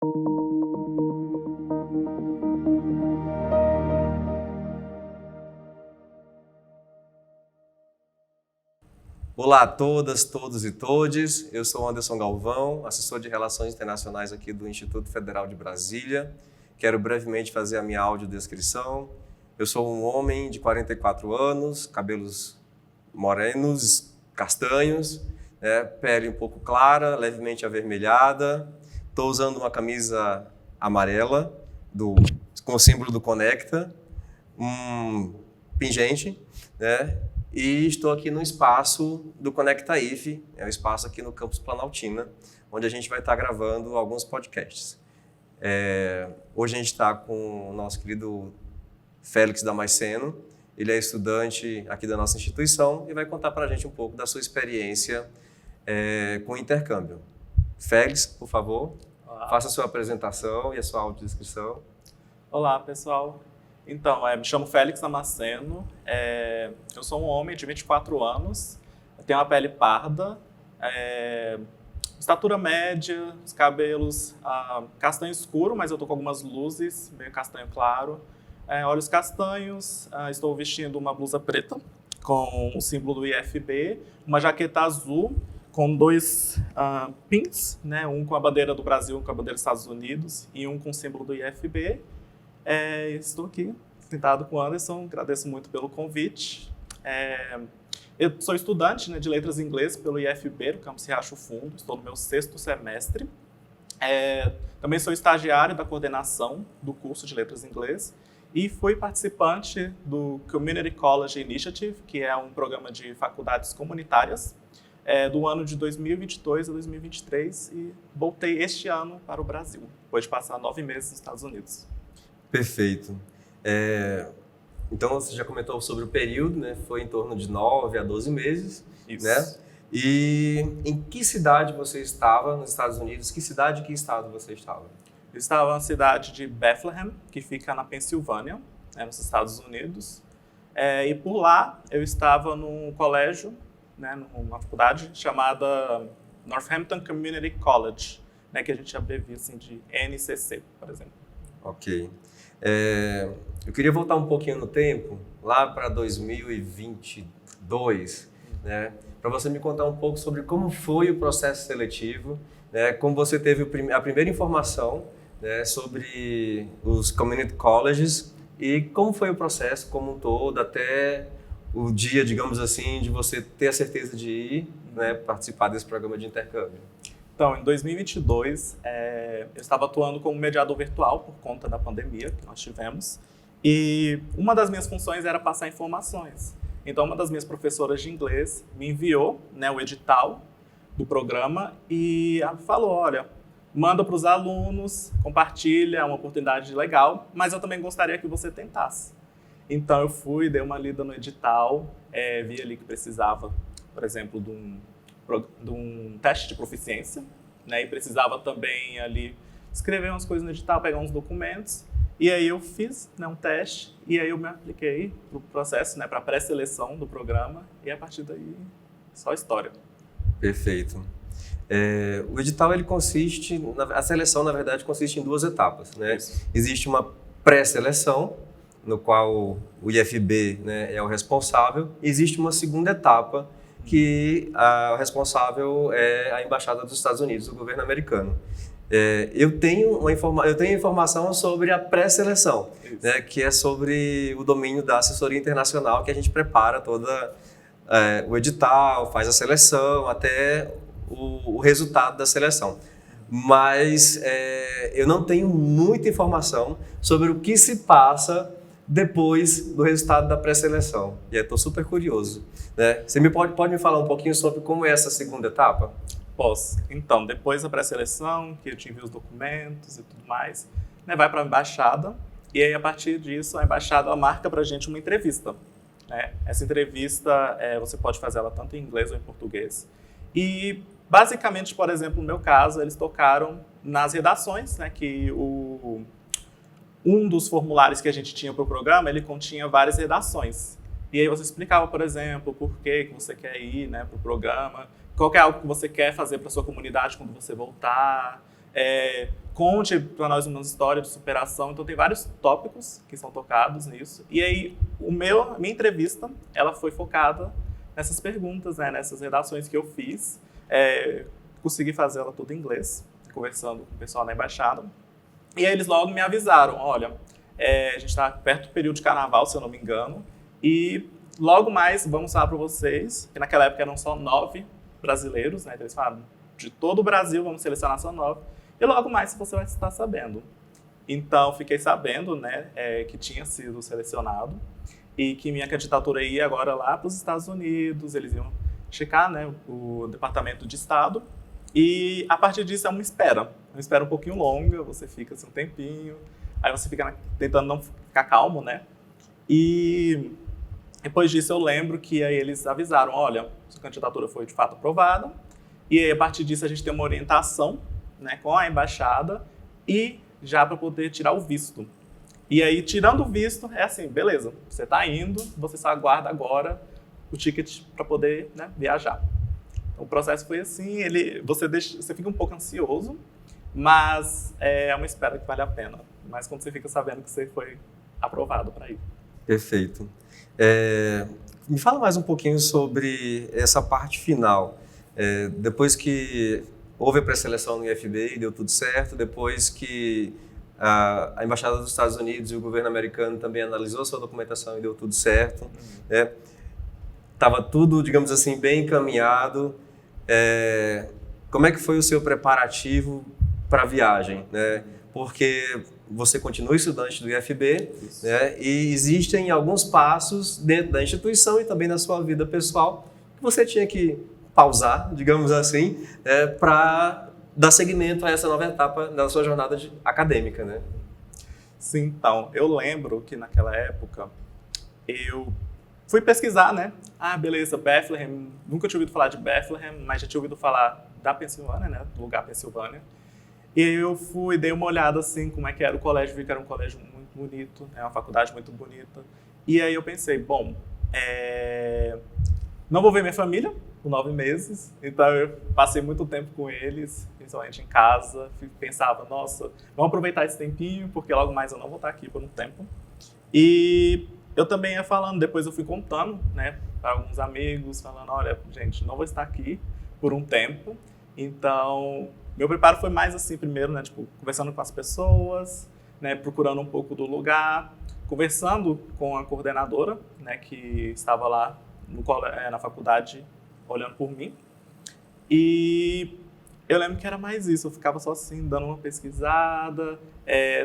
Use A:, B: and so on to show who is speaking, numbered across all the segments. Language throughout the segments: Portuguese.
A: Olá a todas, todos e todes. Eu sou Anderson Galvão, assessor de Relações Internacionais aqui do Instituto Federal de Brasília. Quero brevemente fazer a minha audiodescrição. Eu sou um homem de 44 anos, cabelos morenos, castanhos, pele um pouco clara, levemente avermelhada. Estou usando uma camisa amarela com o símbolo do Conecta, um pingente, E estou aqui no espaço do Conecta IFE, é um espaço aqui no campus Planaltina, onde a gente vai estar gravando alguns podcasts. Hoje a gente está com o nosso querido Félix Damasceno. Ele é estudante aqui da nossa instituição e vai contar para a gente um pouco da sua experiência com o intercâmbio. Félix, por favor, faça a sua apresentação e a sua audiodescrição.
B: Olá, pessoal. Então, me chamo Félix Damasceno, eu sou um homem de 24 anos, tenho uma pele parda, estatura média, os cabelos castanho escuro, mas eu estou com algumas luzes, meio castanho claro, olhos castanhos, estou vestindo uma blusa preta com o símbolo do IFB, uma jaqueta azul com dois pins, um com a bandeira do Brasil, um com a bandeira dos Estados Unidos e um com o símbolo do IFB. Estou aqui, sentado com o Anderson, agradeço muito pelo convite. Eu sou estudante de Letras em Inglês pelo IFB, no campus Riacho Fundo, estou no meu 6º semestre. Também sou estagiário da coordenação do curso de Letras em Inglês e fui participante do Community College Initiative, que é um programa de faculdades comunitárias, do ano de 2022 a 2023, e voltei este ano para o Brasil, depois de passar 9 meses nos Estados Unidos.
A: Perfeito. Então, você já comentou sobre o período, foi em torno de 9 a 12 meses.
B: Isso.
A: E em que cidade você estava nos Estados Unidos? Que cidade e que estado você estava?
B: Eu estava na cidade de Bethlehem, que fica na Pensilvânia, nos Estados Unidos. E por lá, eu estava num colégio, numa faculdade chamada Northampton Community College, que a gente abrevia assim de NCC, por exemplo.
A: Ok. Eu queria voltar um pouquinho no tempo, lá para 2022, para você me contar um pouco sobre como foi o processo seletivo, como você teve a primeira informação sobre os community colleges e como foi o processo como um todo, até o dia, digamos assim, de você ter a certeza de ir participar desse programa de intercâmbio.
B: Então, em 2022, eu estava atuando como mediador virtual por conta da pandemia que nós tivemos. E uma das minhas funções era passar informações. Então, uma das minhas professoras de inglês me enviou o edital do programa e falou, olha, manda para os alunos, compartilha, é uma oportunidade legal, mas eu também gostaria que você tentasse. Então, eu fui, dei uma lida no edital, vi ali que precisava, por exemplo, de um teste de proficiência, e precisava também ali escrever umas coisas no edital, pegar uns documentos, e aí eu fiz um teste, e aí eu me apliquei para o processo, para a pré-seleção do programa, e a partir daí, só história.
A: Perfeito. O edital, ele consiste, a seleção, na verdade, consiste em 2 etapas, Existe uma pré-seleção, no qual o IFB é o responsável, e existe uma segunda etapa, que o responsável é a Embaixada dos Estados Unidos, o governo americano. Eu tenho informação sobre a pré-seleção, que é sobre o domínio da assessoria internacional, que a gente prepara toda o edital, faz a seleção, até o resultado da seleção. Mas eu não tenho muita informação sobre o que se passa depois do resultado da pré-seleção. E eu estou super curioso. Você pode me falar um pouquinho sobre como é essa segunda etapa?
B: Posso. Então, depois da pré-seleção, que eu te envio os documentos e tudo mais, vai para a embaixada, e aí a partir disso a embaixada marca para a gente uma entrevista. Essa entrevista, você pode fazer ela tanto em inglês ou em português. E, basicamente, por exemplo, no meu caso, eles tocaram nas redações, que um dos formulários que a gente tinha para o programa, ele continha várias redações. E aí você explicava, por exemplo, por que você quer ir para o programa, qual que é algo que você quer fazer para a sua comunidade quando você voltar, conte para nós uma história de superação. Então tem vários tópicos que são tocados nisso. E aí a minha entrevista, ela foi focada nessas perguntas, né, nessas redações que eu fiz. Consegui fazer ela toda em inglês, conversando com o pessoal da embaixada. E aí eles logo me avisaram, olha, a gente está perto do período de carnaval, se eu não me engano, e logo mais vamos falar para vocês, que naquela época eram só 9 brasileiros, né? Então eles falaram, de todo o Brasil vamos selecionar só 9, e logo mais você vai estar sabendo. Então fiquei sabendo, né, que tinha sido selecionado e que minha candidatura ia agora lá para os Estados Unidos, eles iam checar, né, o Departamento de Estado, e a partir disso é uma espera um pouquinho longa, você fica assim um tempinho, aí você fica tentando não ficar calmo, né? E depois disso eu lembro que aí eles avisaram, olha, sua candidatura foi de fato aprovada, e aí a partir disso a gente tem uma orientação, né, com a embaixada e já para poder tirar o visto. E aí, tirando o visto, é assim, beleza, você está indo, você só aguarda agora o ticket para poder, né, viajar. Então, o processo foi assim, você fica um pouco ansioso, mas é uma espera que vale a pena. Mas quando você fica sabendo que você foi aprovado para ir.
A: Perfeito. Me fala mais um pouquinho sobre essa parte final. Depois que houve a pré-seleção no IFB e deu tudo certo, depois que a Embaixada dos Estados Unidos e o governo americano também analisou sua documentação e deu tudo certo, né? Estava tudo, digamos assim, bem encaminhado. Como é que foi o seu preparativo para a viagem, né? Porque você continua estudante do IFB, né? E existem alguns passos dentro da instituição e também na sua vida pessoal que você tinha que pausar, digamos assim, para dar seguimento a essa nova etapa da sua jornada acadêmica, né?
B: Sim, então, eu lembro que naquela época eu fui pesquisar, né? Beleza, Bethlehem, nunca tinha ouvido falar de Bethlehem, mas já tinha ouvido falar da Pensilvânia, né? Do lugar Pensilvânia. E eu dei uma olhada assim, como é que era o colégio, vi que era um colégio muito bonito, uma faculdade muito bonita. E aí eu pensei, bom, não vou ver minha família por 9 meses, então eu passei muito tempo com eles, principalmente em casa, pensava, nossa, vamos aproveitar esse tempinho, porque logo mais eu não vou estar aqui por um tempo. E eu também ia falando, depois eu fui contando, né, para alguns amigos, falando, olha, gente, não vou estar aqui por um tempo, então meu preparo foi mais assim, primeiro, né, tipo, conversando com as pessoas, né, procurando um pouco do lugar, conversando com a coordenadora, né, que estava lá na faculdade, olhando por mim. E eu lembro que era mais isso, eu ficava só assim, dando uma pesquisada,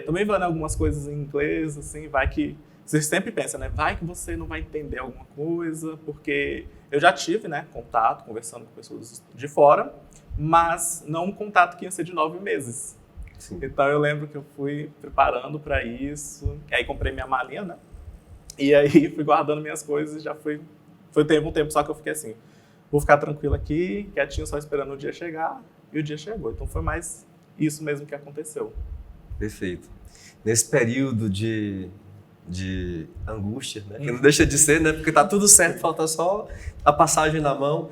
B: também vendo algumas coisas em inglês, assim, vai que você sempre pensa, né, vai que você não vai entender alguma coisa, porque eu já tive, né, contato, conversando com pessoas de fora, mas não um contato que ia ser de 9 meses.
A: Sim.
B: Então eu lembro que eu fui preparando para isso, aí comprei minha malinha, né, e aí fui guardando minhas coisas e já foi um tempo só que eu fiquei assim, vou ficar tranquilo aqui, quietinho, só esperando o dia chegar, e o dia chegou. Então foi mais isso mesmo que aconteceu.
A: Perfeito. Nesse período de angústia, né? Que não deixa de ser, né? Porque tá tudo certo, falta só a passagem na mão.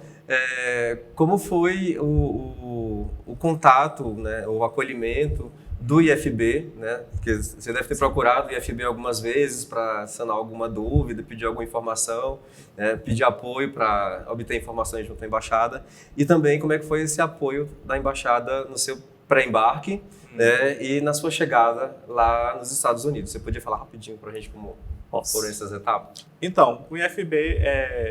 A: Como foi o contato, né? O acolhimento do IFB, né? Porque você deve ter procurado o IFB algumas vezes para sanar alguma dúvida, pedir alguma informação, né? Pedir apoio para obter informações junto à embaixada. E também como é que foi esse apoio da embaixada no seu pré-embarque, né? E na sua chegada lá nos Estados Unidos. Você podia falar rapidinho para a gente como foram essas etapas?
B: Então, o IFB,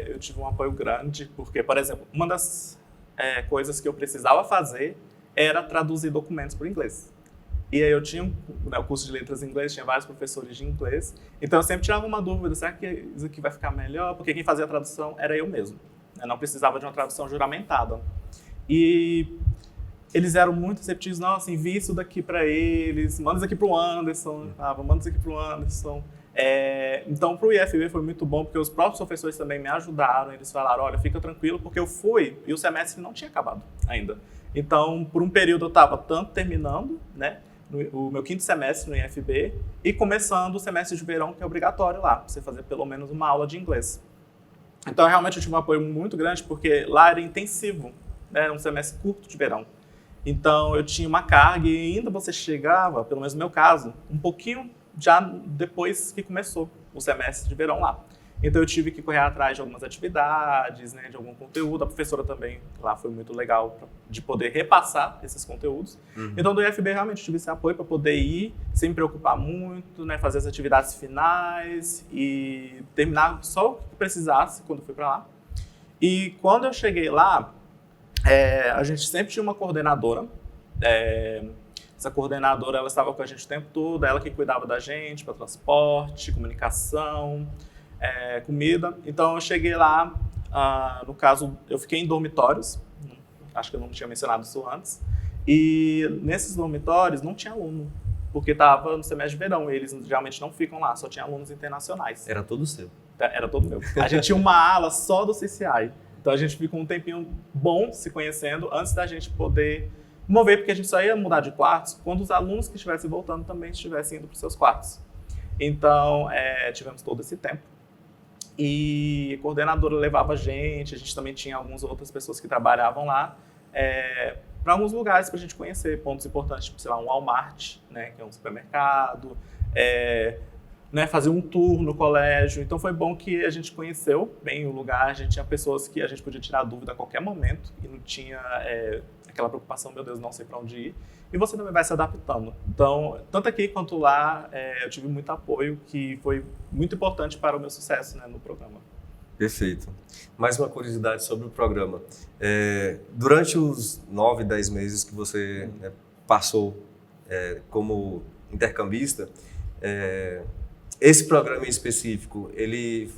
B: eu tive um apoio grande, porque, por exemplo, uma das coisas que eu precisava fazer era traduzir documentos para o inglês. E aí eu tinha o curso de letras em inglês, tinha vários professores de inglês, então eu sempre tirava uma dúvida, será que isso aqui vai ficar melhor? Porque quem fazia a tradução era eu mesmo, eu não precisava de uma tradução juramentada. E eles eram muito receptivos, nossa, envia isso daqui para eles, manda isso aqui para o Anderson, manda isso aqui para o Anderson. Então, para o IFB foi muito bom, porque os próprios professores também me ajudaram, eles falaram, olha, fica tranquilo, porque eu fui e o semestre não tinha acabado ainda. Então, por um período eu estava tanto terminando, né, o meu 5º semestre no IFB e começando o semestre de verão, que é obrigatório lá, para você fazer pelo menos uma aula de inglês. Então, realmente eu tive um apoio muito grande, porque lá era intensivo, né, era um semestre curto de verão. Então, eu tinha uma carga e ainda você chegava, pelo menos no meu caso, um pouquinho já depois que começou o semestre de verão lá. Então, eu tive que correr atrás de algumas atividades, né, de algum conteúdo. A professora também lá foi muito legal de poder repassar esses conteúdos. Então, do IFB, realmente, tive esse apoio para poder ir, sem me preocupar muito, né, fazer as atividades finais e terminar só o que precisasse quando fui para lá. E quando eu cheguei lá, a gente sempre tinha uma coordenadora. Essa coordenadora, ela estava com a gente o tempo todo, ela que cuidava da gente para transporte, comunicação, comida. Então, eu cheguei lá, no caso, eu fiquei em dormitórios, acho que eu não tinha mencionado isso antes, e nesses dormitórios não tinha aluno, porque estava no semestre de verão, e eles geralmente não ficam lá, só tinha alunos internacionais.
A: Era todo seu.
B: Era todo meu. A gente tinha uma ala só do CCI. Então a gente ficou um tempinho bom se conhecendo antes da gente poder mover, porque a gente só ia mudar de quartos quando os alunos que estivessem voltando também estivessem indo para os seus quartos. Então tivemos todo esse tempo. E a coordenadora levava a gente também tinha algumas outras pessoas que trabalhavam lá, para alguns lugares para a gente conhecer, pontos importantes, tipo, sei lá, um Walmart, né, que é um supermercado, né, fazer um tour no colégio. Então foi bom que a gente conheceu bem o lugar, a gente tinha pessoas que a gente podia tirar dúvida a qualquer momento e não tinha aquela preocupação, meu Deus, não sei para onde ir. E você também vai se adaptando. Então, tanto aqui quanto lá, eu tive muito apoio, que foi muito importante para o meu sucesso, né, no programa.
A: Perfeito. Mais uma curiosidade sobre o programa. Durante os 9, 10 meses que você passou como intercambista, esse programa em específico, eles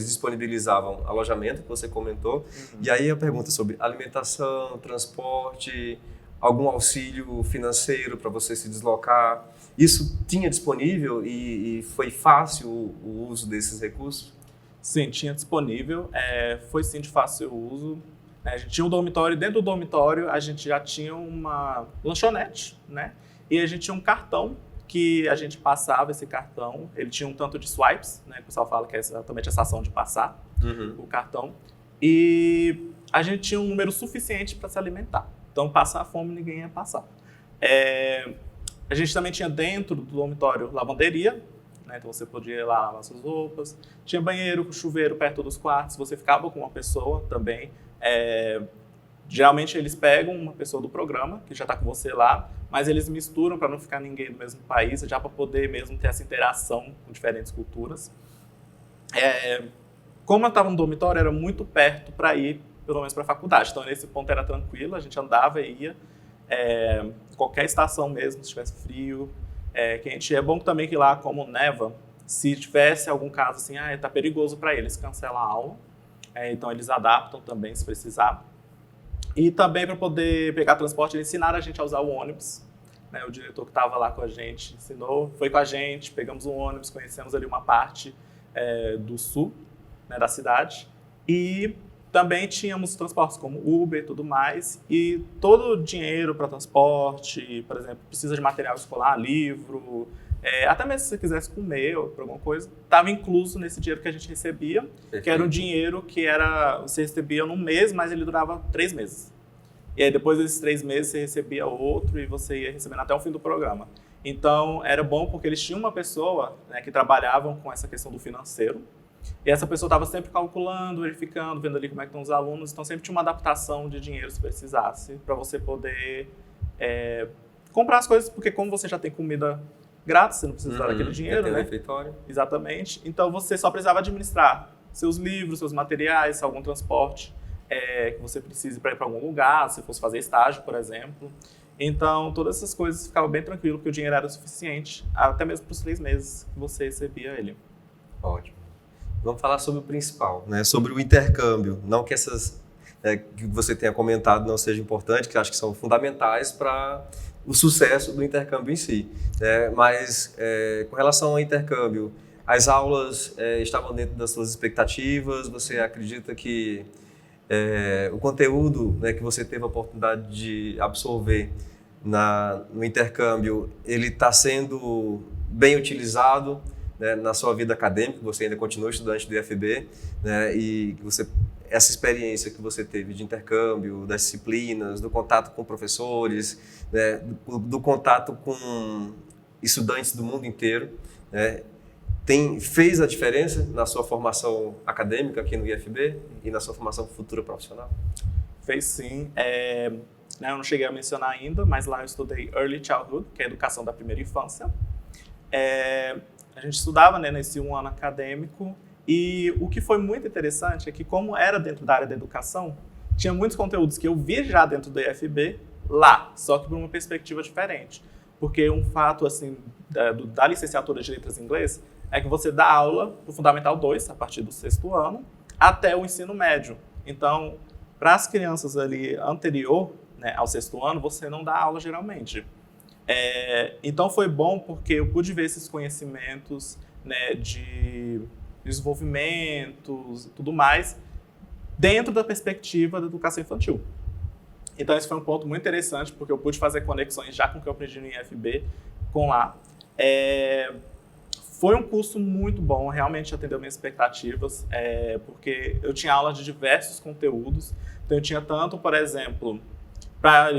A: disponibilizavam alojamento, que você comentou, e aí a pergunta sobre alimentação, transporte, algum auxílio financeiro para você se deslocar, isso tinha disponível e foi fácil o uso desses recursos?
B: Sim, tinha disponível, foi sim de fácil uso. A gente tinha um dormitório, dentro do dormitório a gente já tinha uma lanchonete, né? E a gente tinha um cartão que a gente passava esse cartão, ele tinha um tanto de swipes, né? O pessoal fala que é exatamente essa ação de passar o cartão. E a gente tinha um número suficiente para se alimentar. Então, passar fome ninguém ia passar. A gente também tinha dentro do dormitório lavanderia, né? Então você podia ir lá lavar suas roupas. Tinha banheiro com chuveiro perto dos quartos, você ficava com uma pessoa também. Geralmente eles pegam uma pessoa do programa, que já está com você lá, mas eles misturam para não ficar ninguém do mesmo país, já para poder mesmo ter essa interação com diferentes culturas. Como eu estava no dormitório, era muito perto para ir, pelo menos para a faculdade. Então, nesse ponto era tranquilo, a gente andava e ia. Qualquer estação mesmo, se tivesse frio, quente. É bom também que lá, como neva, se tivesse algum caso assim, está perigoso para eles, cancela a aula. Então, eles adaptam também, se precisar. E também para poder pegar transporte, eles ensinaram a gente a usar o ônibus. Né? O diretor que estava lá com a gente ensinou, foi com a gente, pegamos um ônibus, conhecemos ali uma parte do sul, né, da cidade. E também tínhamos transportes como Uber e tudo mais. E todo o dinheiro para transporte, por exemplo, precisa de material escolar, livro, até mesmo se você quisesse comer ou por alguma coisa, estava incluso nesse dinheiro que a gente recebia. Perfeito. Que era um dinheiro que você recebia num mês, mas ele durava 3 meses. E aí depois desses 3 meses você recebia outro e você ia recebendo até o fim do programa. Então era bom porque eles tinham uma pessoa, né, que trabalhavam com essa questão do financeiro. E essa pessoa estava sempre calculando, verificando, vendo ali como é que estão os alunos. Então sempre tinha uma adaptação de dinheiro se precisasse, para você poder comprar as coisas, porque como você já tem comida grátis, você não precisa dar aquele dinheiro, né?
A: Refeitório.
B: Exatamente. Então você só precisava administrar seus livros, seus materiais, algum transporte que você precise para ir para algum lugar, se fosse fazer estágio, por exemplo. Então todas essas coisas ficavam bem tranquilo, porque o dinheiro era suficiente, até mesmo para os 3 meses que você recebia ele.
A: Ótimo. Vamos falar sobre o principal, né? Sobre o intercâmbio. Não que essas que você tenha comentado não sejam importantes, que eu acho que são fundamentais para o sucesso do intercâmbio em si. Mas com relação ao intercâmbio, as aulas estavam dentro das suas expectativas? Você acredita que o conteúdo, né, que você teve a oportunidade de absorver no intercâmbio, ele está sendo bem utilizado, né, na sua vida acadêmica? Você ainda continua estudante do IFB, né, e você essa experiência que você teve de intercâmbio, das disciplinas, do contato com professores, né, do contato com estudantes do mundo inteiro, né, fez a diferença na sua formação acadêmica aqui no IFB e na sua formação futura profissional?
B: Fez sim. Eu não cheguei a mencionar ainda, mas lá eu estudei Early Childhood, que é a educação da primeira infância. A gente estudava, né, nesse 1 ano acadêmico, e o que foi muito interessante é que, como era dentro da área da educação, tinha muitos conteúdos que eu vi já dentro do IFB lá, só que por uma perspectiva diferente. Porque um fato assim da licenciatura de Letras em Inglês é que você dá aula do Fundamental 2, a partir do 6º ano, até o ensino médio. Então, para as crianças ali anterior, né, ao 6º ano, você não dá aula geralmente. Então foi bom porque eu pude ver esses conhecimentos, né, de desenvolvimentos e tudo mais dentro da perspectiva da educação infantil. Então esse foi um ponto muito interessante porque eu pude fazer conexões já com o que eu aprendi no IFB com lá. Foi um curso muito bom, realmente atendeu minhas expectativas, porque eu tinha aula de diversos conteúdos. Então eu tinha tanto, por exemplo, para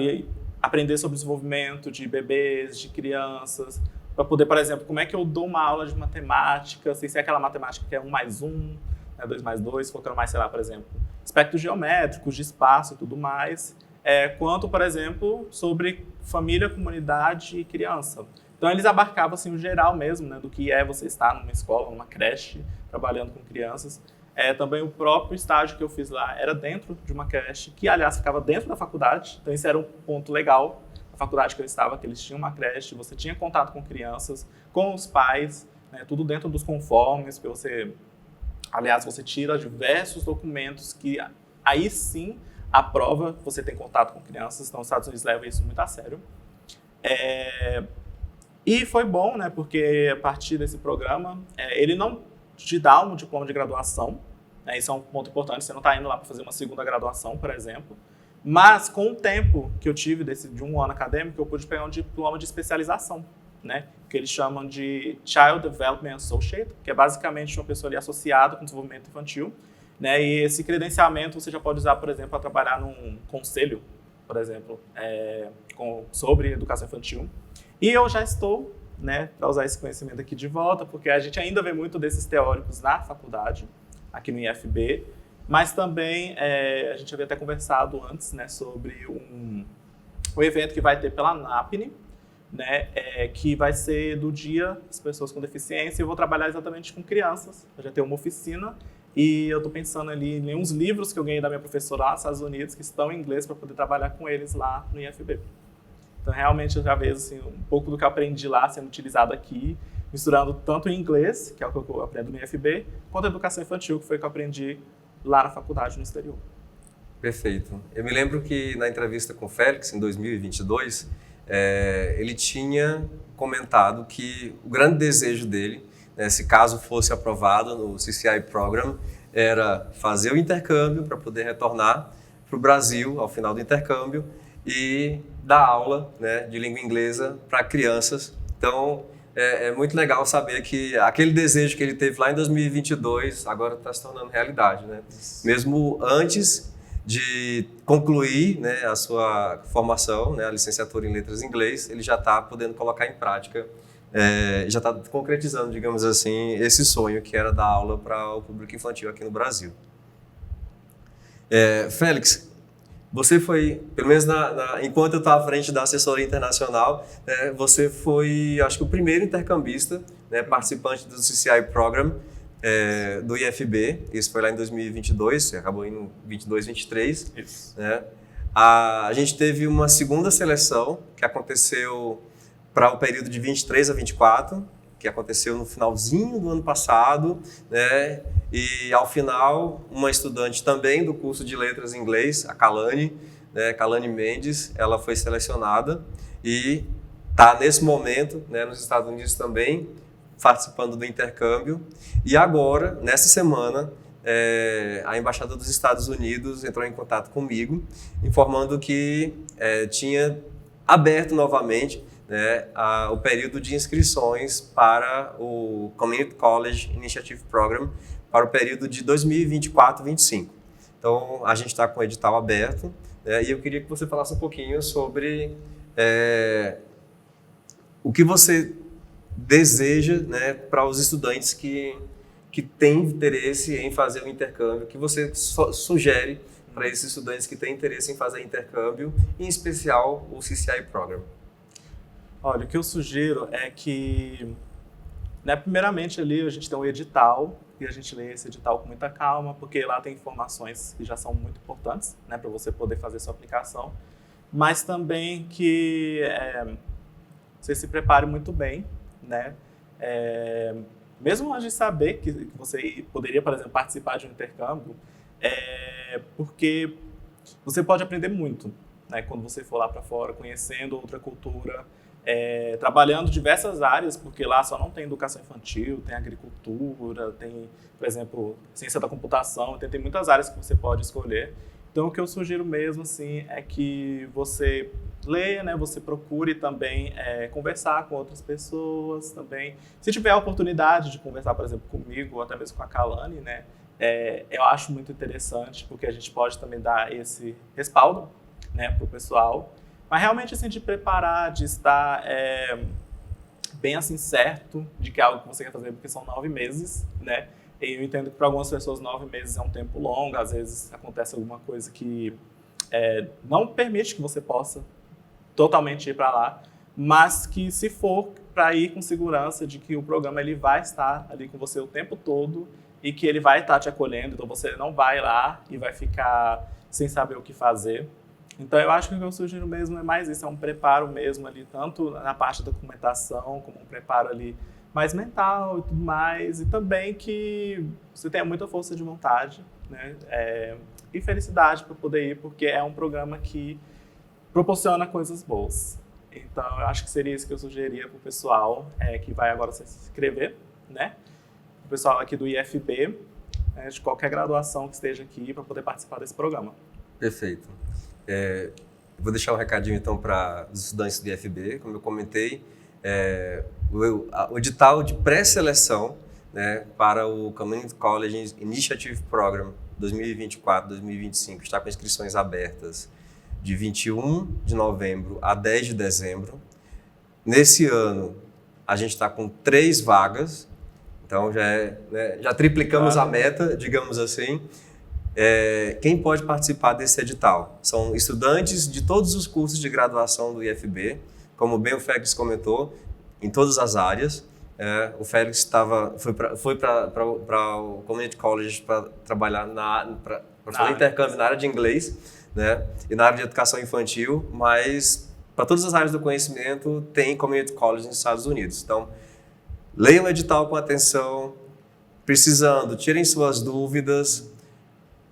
B: aprender sobre desenvolvimento de bebês, de crianças, para poder, por exemplo, como é que eu dou uma aula de matemática, sem ser aquela matemática que é 1 mais 1, né, 2 mais 2, focando mais, sei lá, por exemplo, aspectos geométricos, de espaço e tudo mais, quanto, por exemplo, sobre família, comunidade e criança. Então, eles abarcavam assim, o geral mesmo, né, do que é você estar numa escola, numa creche, trabalhando com crianças. Também o próprio estágio que eu fiz lá era dentro de uma creche, que, aliás, ficava dentro da faculdade. Então, isso era um ponto legal. A faculdade que eu estava, que eles tinham uma creche, você tinha contato com crianças, com os pais, né, tudo dentro dos conformes, que você... Aliás, você tira diversos documentos que, aí sim, a prova você tem contato com crianças. Então, os Estados Unidos levam isso muito a sério. E foi bom, né, porque a partir desse programa, ele não te dá um diploma de graduação, né, isso é um ponto importante, você não está indo lá para fazer uma segunda graduação, por exemplo, mas com o tempo que eu tive de 1 ano acadêmico, eu pude pegar um diploma de especialização, né, que eles chamam de Child Development Associate, que é basicamente uma pessoa ali associada com desenvolvimento infantil, né, e esse credenciamento você já pode usar, por exemplo, para trabalhar num conselho, por exemplo, sobre educação infantil. E eu já estou, né, para usar esse conhecimento aqui de volta, porque a gente ainda vê muito desses teóricos na faculdade, aqui no IFB, mas também a gente havia até conversado antes, né, sobre um evento que vai ter pela NAPNE, né, que vai ser do Dia das Pessoas com Deficiência, e eu vou trabalhar exatamente com crianças. Eu já tenho uma oficina e eu estou pensando ali em uns livros que eu ganhei da minha professora lá nos Estados Unidos, que estão em inglês, para poder trabalhar com eles lá no IFB. Então, realmente, eu já vejo assim, um pouco do que eu aprendi lá sendo utilizado aqui, misturando tanto em inglês, que é o que eu aprendo no IFB, quanto a educação infantil, que foi o que eu aprendi lá na faculdade, no exterior.
A: Perfeito. Eu me lembro que na entrevista com o Félix, em 2022, ele tinha comentado que o grande desejo dele, né, se caso fosse aprovado no CCI Program, era fazer o intercâmbio para poder retornar para o Brasil ao final do intercâmbio e dar aula, né, de língua inglesa para crianças. Então, é muito legal saber que aquele desejo que ele teve lá em 2022 agora está se tornando realidade, né? Mesmo antes de concluir, né, a sua formação, né, a licenciatura em Letras em Inglês, ele já está podendo colocar em prática, já está concretizando, digamos assim, esse sonho que era dar aula para o público infantil aqui no Brasil. Félix, você foi, pelo menos enquanto eu estava à frente da assessoria internacional, você foi, acho que o primeiro intercambista, né, participante do CCI Program do IFB. Isso foi lá em 2022, acabou indo em 22, 23.
B: Isso.
A: Né? A gente teve uma segunda seleção que aconteceu para o período de 23 a 24, que aconteceu no finalzinho do ano passado, né? E ao final, uma estudante também do curso de Letras em Inglês, a Kalani, né? Kalani Mendes, ela foi selecionada e está nesse momento, né, nos Estados Unidos também, participando do intercâmbio. E agora, nessa semana, a Embaixada dos Estados Unidos entrou em contato comigo, informando que tinha aberto novamente, né, o período de inscrições para o Community College Initiative Program para o período de 2024-25. Então, a gente está com o edital aberto, né? E eu queria que você falasse um pouquinho sobre o que você deseja, né, para os estudantes que têm interesse em fazer o intercâmbio, o que você sugere para esses estudantes que têm interesse em fazer intercâmbio, em especial o CCI Program.
B: Olha, o que eu sugiro é que, né, primeiramente ali a gente tem um edital e a gente lê esse edital com muita calma, porque lá tem informações que já são muito importantes, né, para você poder fazer sua aplicação, mas também que você se prepare muito bem, né, mesmo antes de saber que você poderia, por exemplo, participar de um intercâmbio, porque você pode aprender muito, né, quando você for lá para fora, conhecendo outra cultura, trabalhando diversas áreas, porque lá só não tem educação infantil, tem agricultura, tem, por exemplo, ciência da computação, tem muitas áreas que você pode escolher. Então, o que eu sugiro mesmo, assim, é que você leia, né, você procure também conversar com outras pessoas também. Se tiver a oportunidade de conversar, por exemplo, comigo, ou até mesmo com a Kalani, né, eu acho muito interessante, porque a gente pode também dar esse respaldo, né, para o pessoal. Mas realmente, assim, de preparar, de estar bem, assim, certo de que é algo que você quer fazer, porque são 9 meses, né? E eu entendo que para algumas pessoas 9 meses é um tempo longo, às vezes acontece alguma coisa que não permite que você possa totalmente ir para lá, mas que se for para ir com segurança de que o programa ele vai estar ali com você o tempo todo e que ele vai estar te acolhendo, então você não vai lá e vai ficar sem saber o que fazer. Então, eu acho que o que eu sugiro mesmo é mais isso, é um preparo mesmo ali, tanto na parte da documentação, como um preparo ali mais mental e tudo mais, e também que você tenha muita força de vontade, né, e felicidade para poder ir, porque é um programa que proporciona coisas boas. Então, eu acho que seria isso que eu sugeriria para o pessoal que vai agora se inscrever, né, o pessoal aqui do IFB, de qualquer graduação que esteja aqui para poder participar desse programa.
A: Perfeito. Vou deixar um recadinho então para os estudantes do IFB, como eu comentei, o edital de pré-seleção, né, para o Community College Initiative Program 2024-2025 está com inscrições abertas de 21 de novembro a 10 de dezembro. Nesse ano, a gente está com 3 vagas, então já triplicamos a meta, digamos assim. Quem pode participar desse edital? São estudantes de todos os cursos de graduação do IFB, como bem o Félix comentou, em todas as áreas. O Félix foi para o Community College para trabalhar para fazer intercâmbio na área de inglês, né, e na área de educação infantil, mas para todas as áreas do conhecimento tem Community College nos Estados Unidos. Então, leiam o edital com atenção, precisando, tirem suas dúvidas,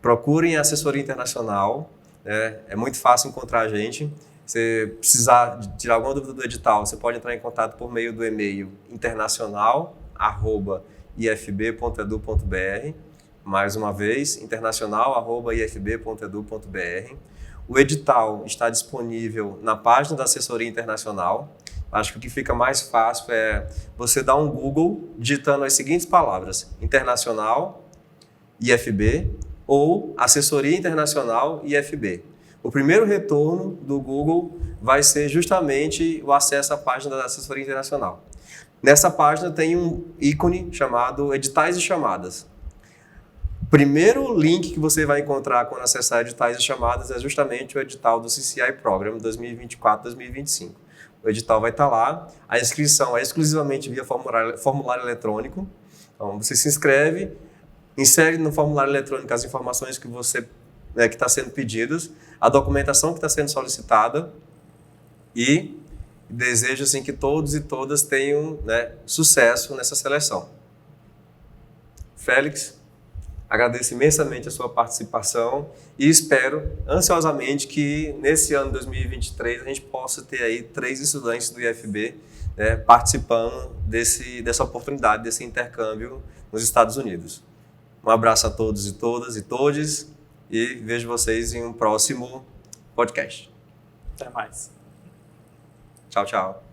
A: procurem a assessoria internacional, né? É muito fácil encontrar a gente. Se precisar tirar alguma dúvida do edital, você pode entrar em contato por meio do e-mail internacional@ifb.edu.br. Mais uma vez, internacional@ifb.edu.br. O edital está disponível na página da assessoria internacional. Acho que o que fica mais fácil é você dar um Google digitando as seguintes palavras: internacional, IFB, ou assessoria internacional IFB. O primeiro retorno do Google vai ser justamente o acesso à página da assessoria internacional. Nessa página tem um ícone chamado editais e chamadas. O primeiro link que você vai encontrar quando acessar editais e chamadas é justamente o edital do CCI Program 2024-2025. O edital vai estar lá, a inscrição é exclusivamente via formulário eletrônico. Então você se inscreve, insere no formulário eletrônico as informações que que está sendo pedidas, a documentação que está sendo solicitada e desejo assim, que todos e todas tenham, né, sucesso nessa seleção. Félix, agradeço imensamente a sua participação e espero ansiosamente que nesse ano de 2023 a gente possa ter aí 3 estudantes do IFB, né, participando dessa oportunidade, desse intercâmbio nos Estados Unidos. Um abraço a todos e todas e todes e vejo vocês em um próximo podcast.
B: Até mais.
A: Tchau, tchau.